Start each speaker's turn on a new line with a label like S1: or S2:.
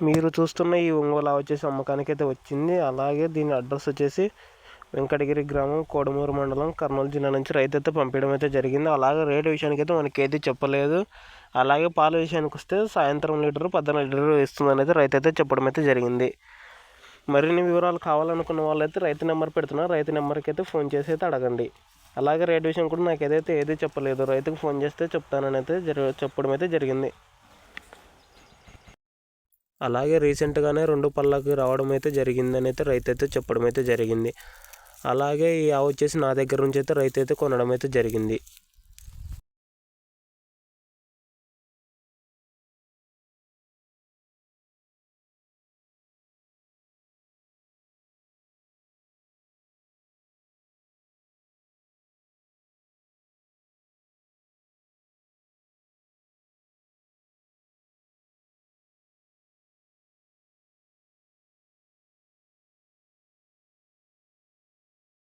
S1: మీరు చూస్తున్న ఈ ఒంగోలు ఆవు వచ్చేసి అమ్మకానికి అయితే వచ్చింది. అలాగే దీని అడ్రస్ వచ్చేసి వెంకటగిరి గ్రామం, కోడమూరు మండలం, కర్నూలు జిల్లా నుంచి రైతు అయితే పంపించడం అయితే జరిగింది. అలాగే రేటు విషయానికి అయితే మనకి ఏది చెప్పలేదు. అలాగే పాల విషయానికి వస్తే సాయంత్రం లీటరు 14 లీటరు ఇస్తుందని అయితే రైతు అయితే చెప్పడం అయితే జరిగింది. మరిన్ని వివరాలు కావాలనుకున్న వాళ్ళైతే రైతు నెంబర్ పెడుతున్నారు. రైతు నెంబర్కి అయితే ఫోన్ చేసి అయితే అడగండి. అలాగే రేటు విషయం కూడా నాకు ఏదైతే ఏది చెప్పలేదు. రైతుకు ఫోన్ చేస్తే చెప్తానని అయితే చెప్పడం అయితే జరిగింది. అలాగే రీసెంట్గానే 2 పళ్ళకి రావడం అయితే జరిగిందని అయితే రైతు అయితే చెప్పడం అయితే జరిగింది. అలాగే ఈ ఆవు వచ్చేసి నా దగ్గర నుంచి అయితే రైతు అయితే కొనడం అయితే జరిగింది.